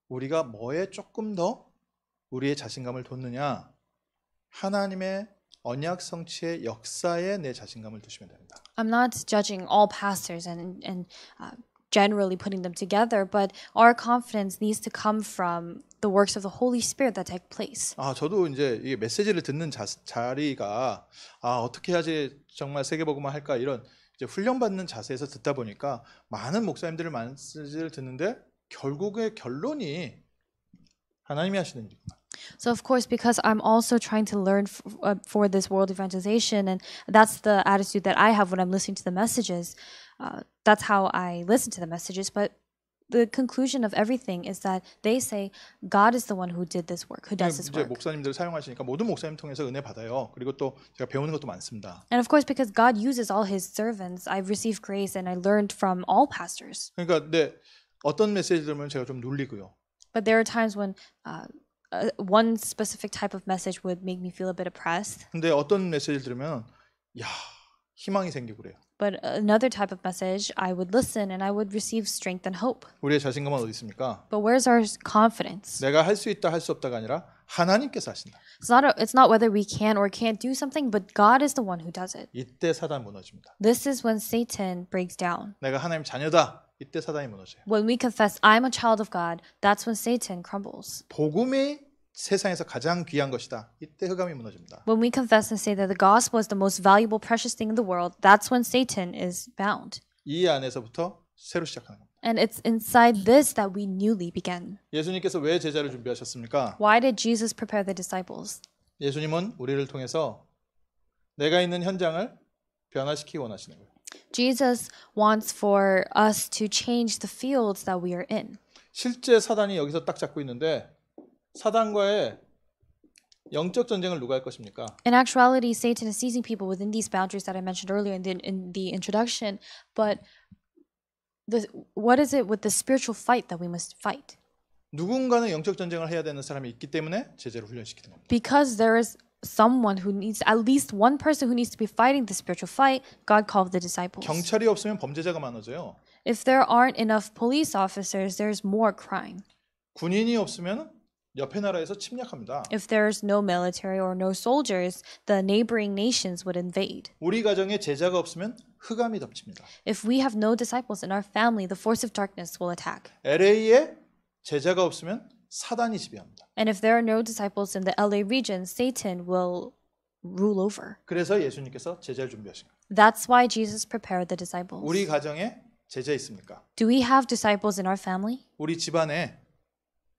우리가 뭐에 조금 더 우리의 자신감을 뒀느냐, 하나님의 언약 성취의 역사에 내 자신감을 두시면 됩니다. I'm not judging all pastors and generally putting them together, but our confidence needs to come from the works of the Holy Spirit that take place. 저도 이제 이 메시지를 듣는 자리가 어떻게 해야지 정말 세계복음화 할까 이런 이제 훈련받는 자세에서 듣다 보니까 많은 목사님들을 메시지를 듣는데 결국의 결론이 하나님이 하시는 일이구나. So of course, because I'm also trying to learn for this world evangelization, and that's the attitude that I have when I'm listening to the messages. That's how I listen to the messages. But the conclusion of everything is that they say God is the one who did this work, who does this 이제 work. 목사님들 사용하시니까 모든 목사님 통해서 은혜 받아요. 그리고 또 제가 배우는 것도 많습니다. And of course, because God uses all His servants, I've received grace and I learned from all pastors. 그러니까 어떤 메시지 들으면 제가 좀 눌리고요. But there are times when one specific type of message would make me feel a bit oppressed. 근데 어떤 메시지를 들으면 희망이 생기고 그래요. But another type of message, I would listen and I would receive strength and hope. 우리의 자신감은 어디 있습니까? But where's our confidence? 내가 할 수 있다 할 수 없다가 아니라 하나님께서 하신다. It's not whether we can or can't do something, but God is the one who does it. 이때 사단 무너집니다. This is when Satan breaks down. 내가 하나님 자녀다. 이때 사단이 무너져요. When we confess, I'm a child of God, that's when Satan crumbles. 복음이 세상에서 가장 귀한 것이다. 이때 흑암이 무너집니다. When we confess and say that the gospel is the most valuable, precious thing in the world, that's when Satan is bound. 이 안에서부터 새로 시작하는 겁니다. And it's inside this that we newly begin. 예수님께서 왜 제자를 준비하셨습니까? Why did Jesus prepare the disciples? 예수님은 우리를 통해서 내가 있는 현장을 변화시키기 원하시는 거예요. Jesus wants for us to change the fields that we are in. 실제 사단이 여기서 딱 잡고 있는데 사단과의 영적 전쟁을 누가 할 것입니까? In actuality, Satan is seizing people within these boundaries that I mentioned earlier in the introduction. But what is it with the spiritual fight that we must fight? 누군가는 영적 전쟁을 해야 되는 사람이 있기 때문에 제자를 훈련시키는 겁니다. Because there is someone who needs, at least one person who needs to be fighting the spiritual fight, God called the disciples. 경찰이 없으면 범죄자가 많아져요. If there aren't enough police officers, there's more crime. 군인이 없으면 옆에 나라에서 침략합니다. If there's no military or no soldiers, the neighboring nations would invade. 우리 가정에 제자가 없으면 흑암이 덮칩니다. If we have no disciples in our family, the force of darkness will attack. LA에 제자가 없으면 사단이 지배합니다. And if there are no disciples in the LA region, Satan will rule over. 그래서 예수님께서 제자를 준비하신 거예요. That's why Jesus prepared the disciples. 우리 가정에 제자 있습니까? Do we have disciples in our family? 우리 집안에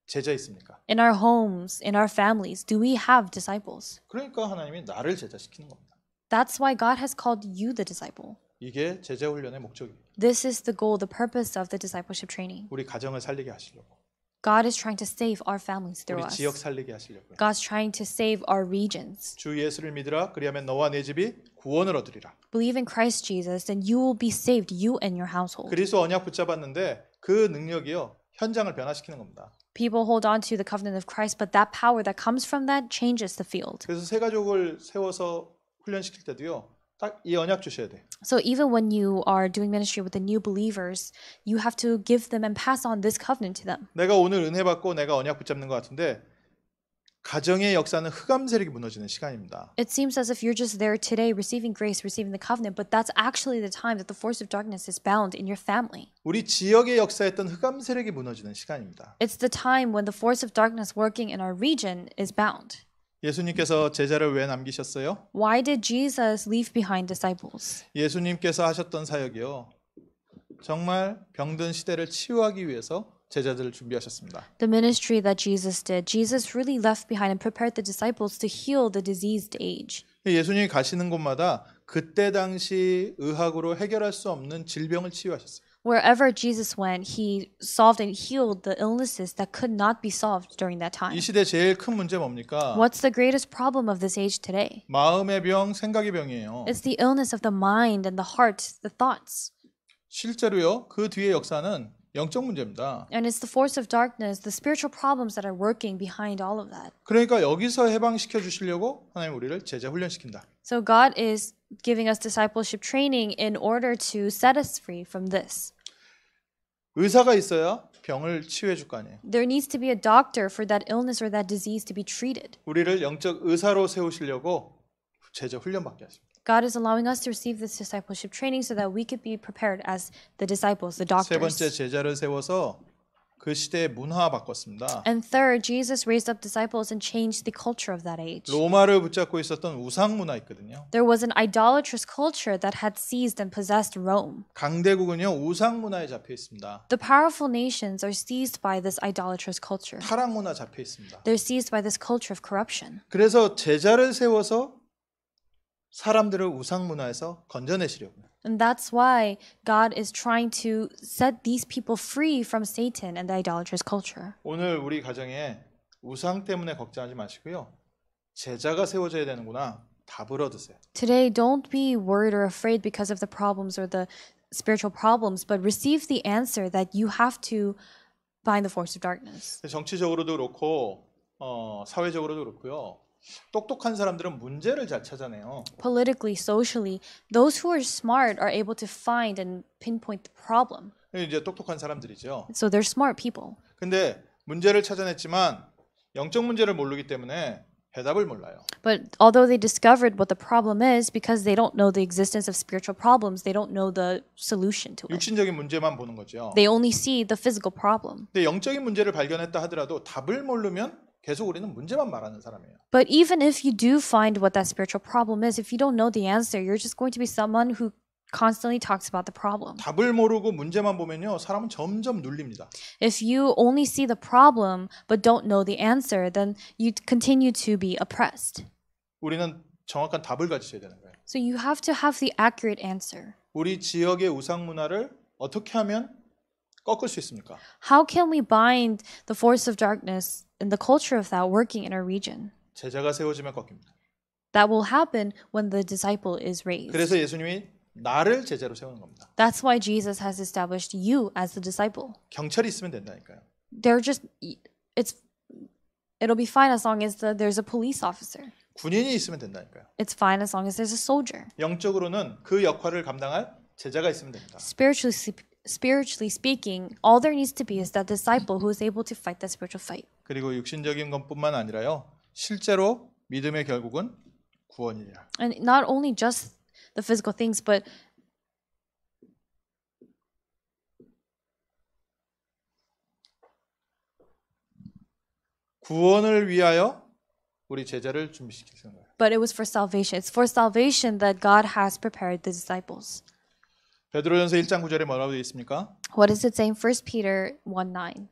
제자 있습니까? In our homes, in our families, do we have disciples? 그러니까 하나님이 나를 제자시키는 겁니다. That's why God has called you the disciple. 이게 제자 훈련의 목적입니다. This is the goal, the purpose of the discipleship training. 우리 가정을 살리게 하시려고. God is trying to save our families through 우리 us. 지역 살리게 하시려고요. God's trying to save our regions. 주 예수를 믿으라 그리하면 너와 내 집이 구원을 얻으리라. Believe in Christ Jesus, then you will be saved, you and your household. 그리스도 언약 붙잡았는데 그 능력이요 현장을 변화시키는 겁니다. People hold on to the covenant of Christ, but that power that comes from that changes the field. 그래서 새 가족을 세워서 훈련시킬 때도요. 딱 이 언약 주셔야 돼. So even when you are doing ministry with the new believers, you have to give them and pass on this covenant to them. 내가 오늘 은혜 받고 내가 언약 붙잡는 것 같은데 가정의 역사는 흑암 세력이 무너지는 시간입니다. It seems as if you're just there today receiving grace, receiving the covenant, but that's actually the time that the force of darkness is bound in your family. 우리 지역의 역사했던 흑암 세력이 무너지는 시간입니다. It's the time when the force of darkness working in our region is bound. 예수님께서 제자를 왜 남기셨어요? Why did Jesus leave behind disciples? 예수님께서 하셨던 사역이요. 정말 병든 시대를 치유하기 위해서 제자들을 준비하셨습니다. The ministry that Jesus did, Jesus really left behind and prepared the disciples to heal the diseased age. 예수님이 가시는 곳마다 그때 당시 의학으로 해결할 수 없는 질병을 치유하셨어요. Wherever Jesus went, he solved and healed the illnesses that could not be solved during that time. 이 시대 제일 큰 문제 뭡니까? What's the greatest problem of this age today? 마음의 병, 생각의 병이에요. It's the illness of the mind and the heart, the thoughts. 실제로요. 그 뒤의 역사는 영적 문제입니다. And it's the force of darkness, the spiritual problems that are working behind all of that. 그러니까 여기서 해방시켜 주시려고 하나님 우리를 제자 훈련시킨다. So God is giving us discipleship training in order to set us free from this. 의사가 있어야 병을 치유해 줄 거 아니에요. There needs to be a doctor for that illness or that disease to be treated. 우리를 영적 의사로 세우시려고 제자 훈련 받게 하십니다. God is allowing us to receive this discipleship training so that we could be prepared as the disciples, the 세 번째 doctors. 제자를 세워서 그 시대의 문화 바꿨습니다. And third, Jesus raised up disciples and changed the culture of that age. 로마를 붙잡고 있었던 우상 문화 있거든요. There was an idolatrous culture that had seized and possessed Rome. 강대국은요 우상 문화에 잡혀 있습니다. The powerful nations are seized by this idolatrous culture. 타락 문화 잡혀 있습니다. They're seized by this culture of corruption. 그래서 제자를 세워서 사람들을 우상 문화에서 건져내시려고요. And that's why God is trying to set these people free from Satan and the idolatrous culture. 오늘 우리 가정에 우상 때문에 걱정하지 마시고요. 제자가 세워져야 되는구나. 답을 얻으세요. Today, don't be worried or afraid because of the problems or the spiritual problems, but receive the answer that you have to bind the force of darkness. 정치적으로도 그렇고 사회적으로도 그렇고요. 똑똑한 사람들은 문제를 잘 찾아내요. Politically, socially, those who are smart are able to find and pinpoint the problem. 이제 똑똑한 사람들이죠. So they're smart people. 근데 문제를 찾아냈지만 영적 문제를 모르기 때문에 해답을 몰라요. But although they discovered what the problem is, because they don't know the existence of spiritual problems, they don't know the solution to it. 육신적인 문제만 보는 거죠. They only see the physical problem. 근데 영적인 문제를 발견했다 하더라도 답을 모르면 계속 우리는 문제만 말하는 사람이에요. But even if you do find what that spiritual problem is, if you don't know the answer, you're just going to be someone who constantly talks about the problem. 답을 모르고 문제만 보면요, 사람은 점점 눌립니다. If you only see the problem but don't know the answer, then you continue to be oppressed. 우리는 정확한 답을 가지셔야 되는 거예요. So you have to have the accurate answer. 우리 지역의 우상 문화를 어떻게 하면 꺾을 수 있습니까? How can we bind the force of darkness and the culture of that working in our region? 제자가 세워지면 꺾입니다. That will happen when the disciple is raised. 그래서 예수님이 나를 제자로 세우는 겁니다. That's why Jesus has established you as the disciple. 경찰이 있으면 된다니까요. It'll be fine as long as there's a police officer. 군인이 있으면 된다니까요. It's fine as long as there's a soldier. 영적으로는 그 역할을 감당할 제자가 있으면 됩니다. Spiritually speaking, all there needs to be is that disciple who is able to fight that spiritual fight. 그리고 육신적인 것뿐만 아니라요. 실제로 믿음의 결국은 구원이라. And not only just the physical things, but 구원을 위하여 우리 제자를 준비시키는 거예요. but it was for salvation. It's for salvation that God has prepared the disciples. 베드로전서 1장 9절에 뭐라고 되어 있습니까? What does it say in 1 Peter 1:9?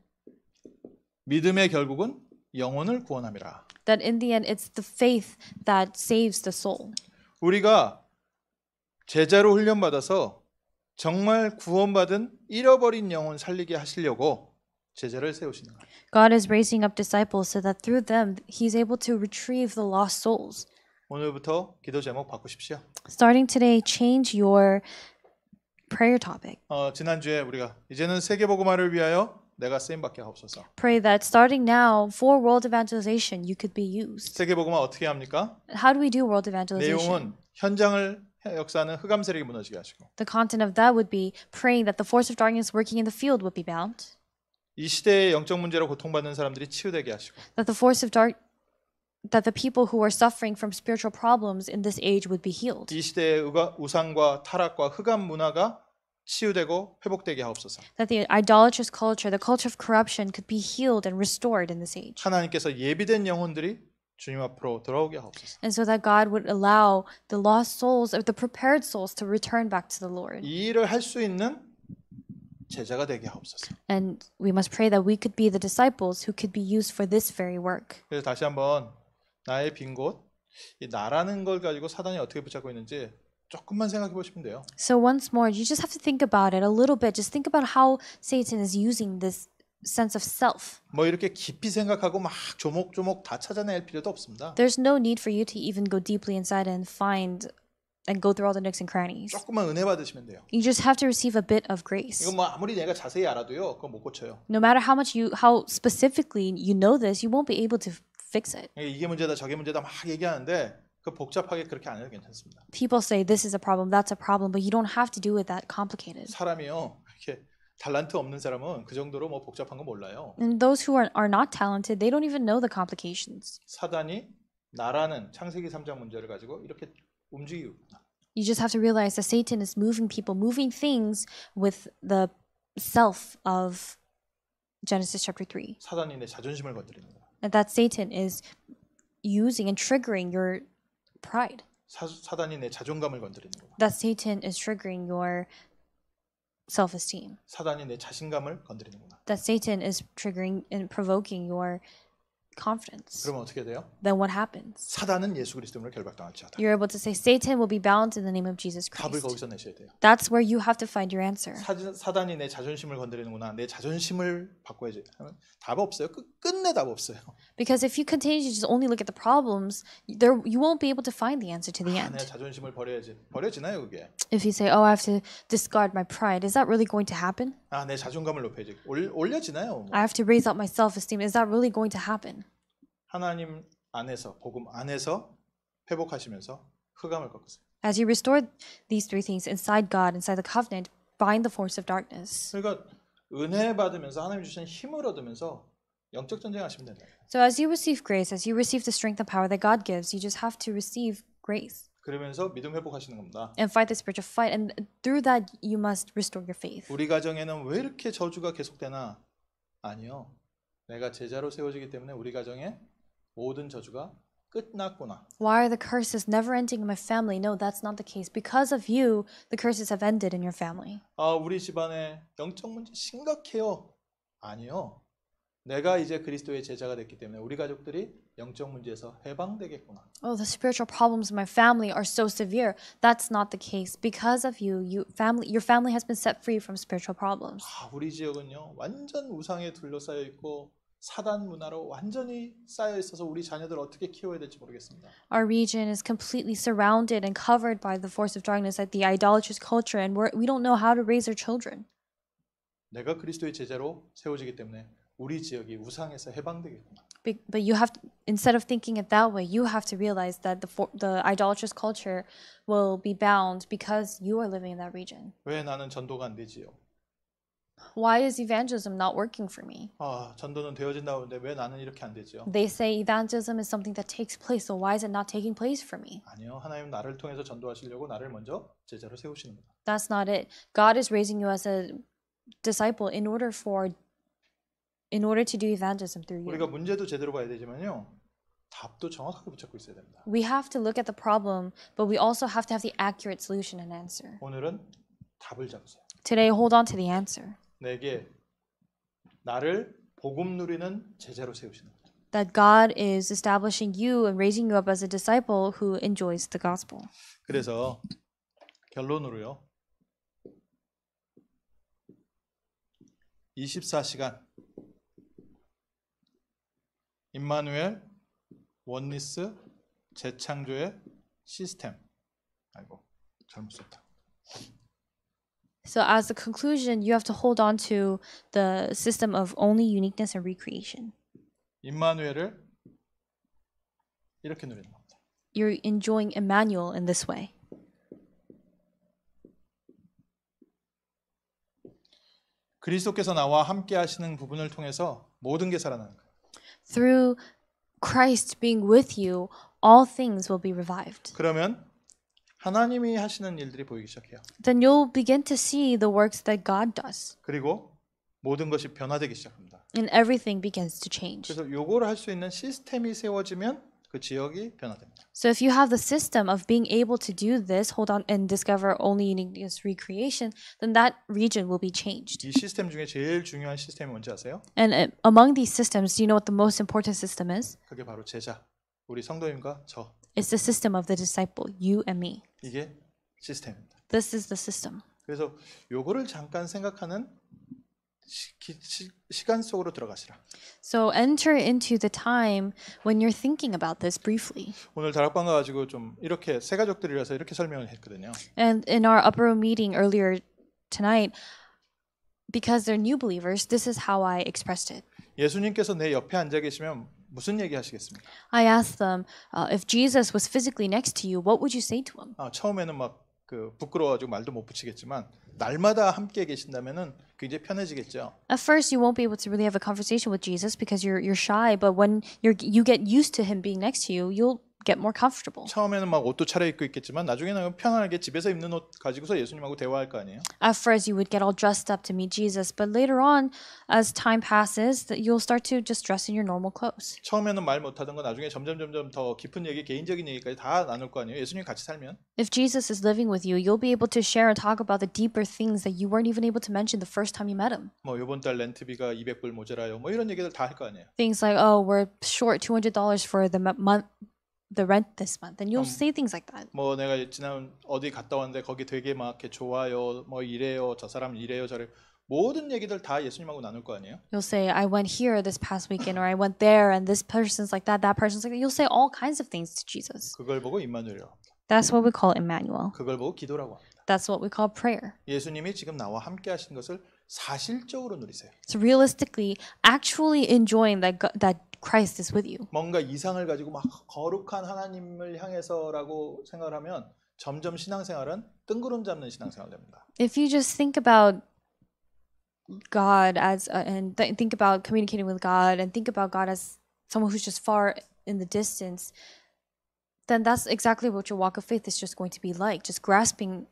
믿음의 결국은 영혼을 구원함이라. That in the end, it's the faith that saves the soul. 우리가 제자로 훈련받아서 정말 구원받은 잃어버린 영혼 살리게 하시려고 제자를 세우시는 거예요. God is raising up disciples so that through them, He's able to retrieve the lost souls. 오늘부터 기도 제목 바꾸십시오. Starting today, change your prayer topic. 지난주에 우리가 이제는 세계복음화를 위하여 내가 쓰임받게 하옵소서. Pray that starting now, for world evangelization, you could be used. 세계복음화 어떻게 합니까? How do we do world evangelization? 내용은 현장을 역사하는 흑암 세력이 무너지게 하시고 The content of that would be praying that the force of darkness working in the field would be bound. 이 시대의 영적 문제로 고통받는 사람들이 치유되게 하시고 That the people who are suffering from spiritual problems in this age would be healed. 이 시대의 우상과 타락과 흑암 문화가 치유되고 회복되게 하옵소서. That the idolatrous culture, the culture of corruption could be healed and restored in this age. 하나님께서 예비된 영혼들이 주님 앞으로 돌아오게 하옵소서. And so that God would allow the lost souls, or the prepared souls, to return back to the Lord. 이 일을 할 수 있는 제자가 되게 하옵소서. And we must pray that we could be the disciples who could be used for this very work. 그래서 다시 한번 나의 빈 곳, 이 나라는 걸 가지고 사단이 어떻게 붙잡고 있는지 조금만 생각해 보시면 돼요. So once more, you just have to think about it a little bit. Just think about how Satan is using this sense of self. 뭐 이렇게 깊이 생각하고 막 조목조목 다 찾아낼 필요도 없습니다. There's no need for you to even go deeply inside and find and go through all the nooks and crannies. 조금만 은혜 받으시면 돼요. You just have to receive a bit of grace. 이건 뭐 아무리 내가 자세히 알아도요, 그건 못 고쳐요. No matter how specifically you know this, you won't be able to fix it. 이게 문제다, 저게 문제다 막 얘기하는데 그 복잡하게 그렇게 안 해도 괜찮습니다. People say this is a problem, that's a problem, but you don't have to do it that complicated. 사람이요, 이렇게 달란트 없는 사람은 그 정도로 뭐 복잡한 거 몰라요. And those who are not talented, they don't even know the complications. 사단이 나라는 창세기 3장 문제를 가지고 이렇게 움직이구나. You just have to realize that Satan is moving people, moving things with the self of Genesis chapter 3. 사단이 내 자존심을 건드리는 거야. And that Satan is using and triggering your pride. 사단이 내 자존감을 건드리는 거야. That Satan is triggering your self-esteem. 사단이 내 자신감을 건드리는구나. That Satan is triggering and provoking your confidence. 그러면 어떻게 돼요? Then what happens? 사단은 예수 그리스도로 결박당할지어다. You're able to say Satan will be bound in the name of Jesus 답을 Christ. 거기서 내셔야 돼요. That's where you have to find your answer. 사단이 내 자존심을 건드리는구나. 내 자존심을 바꿔야지. 하면 답 없어요. 끝내 답 없어요. Because if you continue to just only look at the problems, you won't be able to find the answer to the 내 end. 자존심을 버려야지. 버려지나요 그게? If you say, "Oh, I have to discard my pride," is that really going to happen? 내 자존감을 높여야지. 올려지나요? I have to raise up my self-esteem. Is that really going to happen? 하나님 안에서 복음 안에서 회복하시면서 흑암을 꺾으세요. As you restore these three things inside God, inside the covenant, bind the force of darkness. 그러니까 은혜 받으면서 하나님 주신 힘을 얻으면서 영적 전쟁하시면 된다. So as you receive grace, as you receive the strength and power that God gives, you just have to receive grace 그러면서 믿음 회복하시는 겁니다. and fight the spiritual fight. And through that, you must restore your faith. 우리 가정에는 왜 이렇게 저주가 계속되나? 아니요. 내가 제자로 세워지기 때문에 우리 가정에 모든 저주가 끝났구나. Why are the curses never ending in my family? No, that's not the case. Because of you, the curses have ended in your family. 우리 집안에 영적 문제 심각해요. 아니요. 내가 이제 그리스도의 제자가 됐기 때문에 우리 가족들이 영적 문제에서 해방되겠구나. Oh, the spiritual problems in my family are so severe. That's not the case. Because of you, your family has been set free from spiritual problems. 우리 지역은요. 완전 우상에 둘러싸여 있고 사단 문화로 완전히 쌓여 있어서 우리 자녀들 어떻게 키워야 될지 모르겠습니다. Our region is completely surrounded and covered by the force of darkness, like the idolatrous culture, and we don't know how to raise our children. 내가 그리스도의 제자로 세워지기 때문에 우리 지역이 우상에서 해방되겠구나. But you have to, instead of thinking it that way, you have to realize that the idolatrous culture will be bound because you are living in that region. 왜 나는 전도가 안 되지요? Why is evangelism not working for me? 전도는 되어진다고 하는데 왜 나는 이렇게 안 되지요? They say evangelism is something that takes place, so why is it not taking place for me? 아니요. 하나님 나를 통해서 전도하시려고 나를 먼저 제자로 세우시는 거다. That's not it. God is raising you as a disciple in order to do evangelism through 우리가 you. 문제도 제대로 봐야 되지만요. 답도 정확하게 붙잡고 있어야 됩니다. We have to look at the problem, but we also have to have the accurate solution and answer. 오늘은 답을 잡으세요. Today, hold on to the answer. 내게 나를 복음 누리는 제자로 세우시는 거다. That God is establishing you and raising you up as a disciple who enjoys the gospel. 그래서 결론으로요. 24시간 임마누엘 원리스 재창조의 시스템. 잘못 썼다. So as a conclusion, you have to hold on to the system of only uniqueness and recreation. 임마누엘을 이렇게 누리는 겁니다. You're enjoying Emmanuel in this way. 그리스도께서 나와 함께 하시는 부분을 통해서 모든 게 살아나는 거예요. Through Christ being with you, all things will be revived. 그러면 하나님이 하시는 일들이 보이기 시작해요. Then you'll begin to see the works that God does. 그리고 모든 것이 변화되기 시작합니다. And everything begins to change. 그래서 요거를 할 수 있는 시스템이 세워지면 그 지역이 변화됩니다. So if you have the system of being able to do this, hold on and discover only uniqueness recreation, then that region will be changed. 이 시스템 중에 제일 중요한 시스템이 뭔지 아세요? And among these systems, do you know what the most important system is? 그게 바로 제자, 우리 성도님과 저. It's the system of the disciple, you and me. 이게 시스템입니다. This is the system. 그래서 요거를 잠깐 생각하는 시간 속으로 들어가시라. So enter into the time when you're thinking about this briefly. 오늘 다락방 가가지고 좀 이렇게 세 가족들이라서 이렇게 설명을 했거든요. And in our upper room meeting earlier tonight, because they're new believers, this is how I expressed it. 예수님께서 내 옆에 앉아 계시면 무슨 얘기 하시겠습니까? I asked them, if Jesus was physically next to you, what would you say to him? 처음에는 막 부끄러워가지고 말도 못 붙이겠지만 날마다 함께 계신다면은 굉장히 편해지겠죠. At first, you won't be able to really have a conversation with Jesus because you're shy. But when you get used to him being next to you, you'll get more comfortable. 처음에는 막 옷도 차려입고 있겠지만 나중에는 편안하게 집에서 입는 옷 가지고서 예수님하고 대화할 거 아니에요. At first, you would get all dressed up to meet Jesus, but later on, as time passes, you'll start to just dress in your normal clothes. 처음에는 말 못하던 거 나중에 점점 더 깊은 얘기, 개인적인 얘기까지 다 나눌 거 아니에요. 예수님 같이 살면. If Jesus is living with you, you'll be able to share and talk about the deeper things that you weren't even able to mention the first time you met him. 뭐 이번 달 렌트비가 200불 모자라요. 뭐 이런 얘기들 다 할 거 아니에요. Things like, oh, we're short $200 for the rent this month, and you'll say things like that. 뭐 내가 지난 어디 갔다 왔는데 거기 되게 막 이렇게 좋아요. 뭐 이래요. 저 사람 이래요. 저래요. 모든 얘기들 다 예수님하고 나눌 거 아니에요? You'll say, I went here this past weekend, or I went there, and this person's like that person's like that. You'll say all kinds of things to Jesus. 그걸 보고 임마누엘이라고 합니다. That's what we call Emmanuel. 그걸 보고 기도라고 합니다. That's what we call prayer. 예수님이 지금 나와 함께 하신 것을 사실적으로 누리세요. So realistically, actually enjoying that Christ is with you. 뭔가 이상을 가지고 막 거룩한 하나님을 향해서라고 생각을 하면 점점 신앙생활은 뜬구름 잡는 신앙생활 됩니다. If you just think about God as think about communicating with God and think about God as someone who's just far in the distance, then that's exactly what your walk of faith is just going to be like, just grasping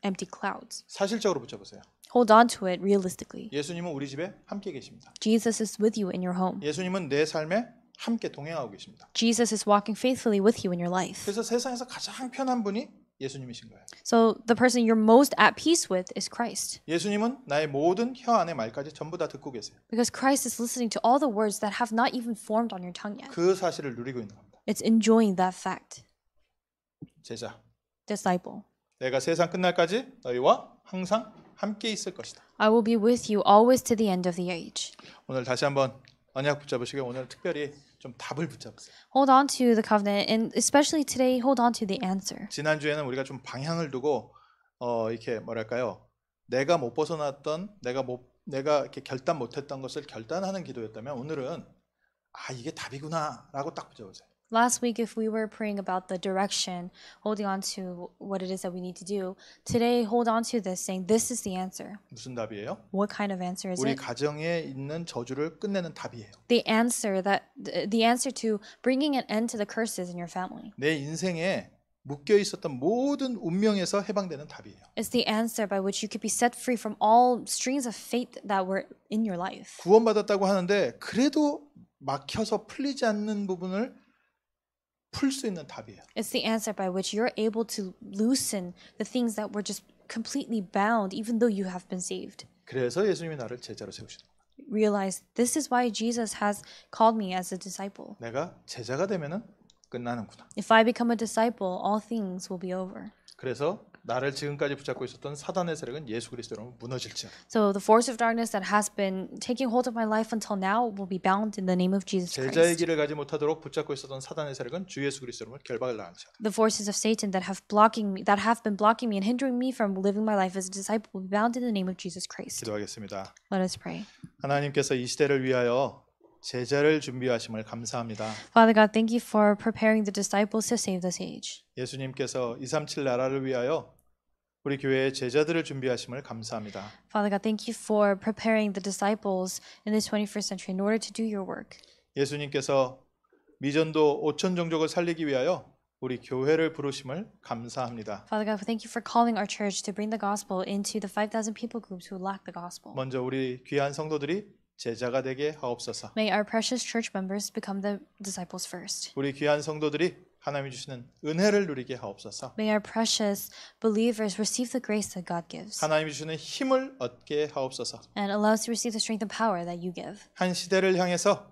empty clouds. 사실적으로 붙여보세요. Hold on to it realistically. 예수님은 우리 집에 함께 계십니다. Jesus is with you in your home. 예수님은 내 삶에 함께 동행하고 계십니다. Jesus is walking faithfully with you in your life. 그래서 세상에서 가장 편한 분이 예수님이신 거예요. So the person you're most at peace with is Christ. 예수님은 나의 모든 혀 안의 말까지 전부 다 듣고 계세요. Because Christ is listening to all the words that have not even formed on your tongue yet. 그 사실을 누리고 있는 겁니다. It's enjoying that fact. 제자, Disciple. 내가 세상 끝날까지 너희와 항상 함께 있을 것이다. I will be with you always to the end of the age. 오늘 다시 한번 언약 붙잡으시고 오늘 특별히 좀 답을 붙잡으세요. Hold on to the covenant, and especially today, hold on to the answer. 지난주에는 우리가 좀 방향을 두고 이렇게 뭐랄까요? 내가 못 벗어났던 내가 이렇게 결단 못했던 것을 결단하는 기도였다면 오늘은 이게 답이구나라고 딱 붙잡으세요. Last week, if we were praying about the direction, holding on to what it is that we need to do, today, hold on to this, saying, this is the answer. 무슨 답이에요? What kind of answer is 우리 it? 가정에 있는 저주를 끝내는 답이에요. The answer to bringing an end to the curses in your family. 내 인생에 묶여 있었던 모든 운명에서 해방되는 답이에요. It's the answer by which you could be set free from all strings of fate that were in your life. 구원받았다고 하는데 그래도 막혀서 풀리지 않는 부분을 풀 수 있는 답이에요. It's the answer by which you're able to loosen the things that were just completely bound, even though you have been saved. 그래서 예수님이 나를 제자로 세우시는 거예요. Realize this is why Jesus has called me as a disciple. 내가 제자가 되면은 끝나는구나. If I become a disciple, all things will be over. 그래서 나를 지금까지 붙잡고 있었던 사단의 세력은 예수 그리스도로 무너질지어다. So the force of darkness that has been taking hold of my life until now will be bound in the name of Jesus 제자의 Christ. 길을 가지 못하도록 붙잡고 있었던 사단의 세력은 주 예수 그리스도로 결박을 당할지어다. The forces of Satan that have been blocking me and hindering me from living my life as a disciple will be bound in the name of Jesus Christ. 기도하겠습니다. Let us pray. 하나님께서 이 시대를 위하여 제자를 준비하심을 감사합니다. Father God, thank you for preparing the disciples to save this age. 예수님께서 237 나라를 위하여 우리 교회의 제자들을 준비하심을 감사합니다. Father God, thank you for preparing the disciples in the 21st century in order to do your work. 예수님께서 미전도 5천 종족을 살리기 위하여 우리 교회를 부르심을 감사합니다. Father God, thank you for calling our church to bring the gospel into the 5,000 people groups who lack the gospel. 먼저 우리 귀한 성도들이 제자가 되게 하옵소서. May our precious church members become the disciples first. 우리 귀한 성도들이 하나님이 주시는 은혜를 누리게 하옵소서. May our precious believers receive the grace that God gives 하나님이 주시는 힘을 얻게 하옵소서. and allow us to receive the strength and power that you give. 한 시대를 향해서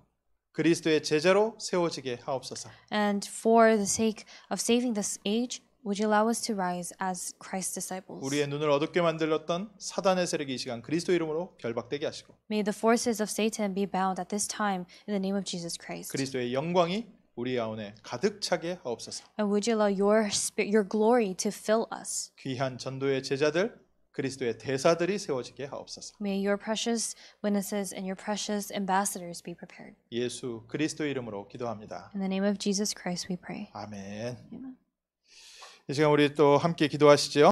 그리스도의 제자로 세워지게 하옵소서. And for the sake of saving this age, Would you allow us to rise as Christ's disciples? 우리의 눈을 어둡게 만들었던 사단의 세력이 이 시간 그리스도 이름으로 결박되게 하시고 May the forces of Satan be bound at this time in the name of Jesus Christ. 그리스도의 영광이 우리 가운데 가득 차게 하옵소서. And would you allow your spirit, your glory to fill us? 귀한 전도의 제자들, 그리스도의 대사들이 세워지게 하옵소서. May your precious witnesses and your precious ambassadors be prepared. 예수 그리스도 이름으로 기도합니다. In the name of Jesus Christ we pray. 아멘. Amen. 이 시간 우리 또 함께 기도하시죠.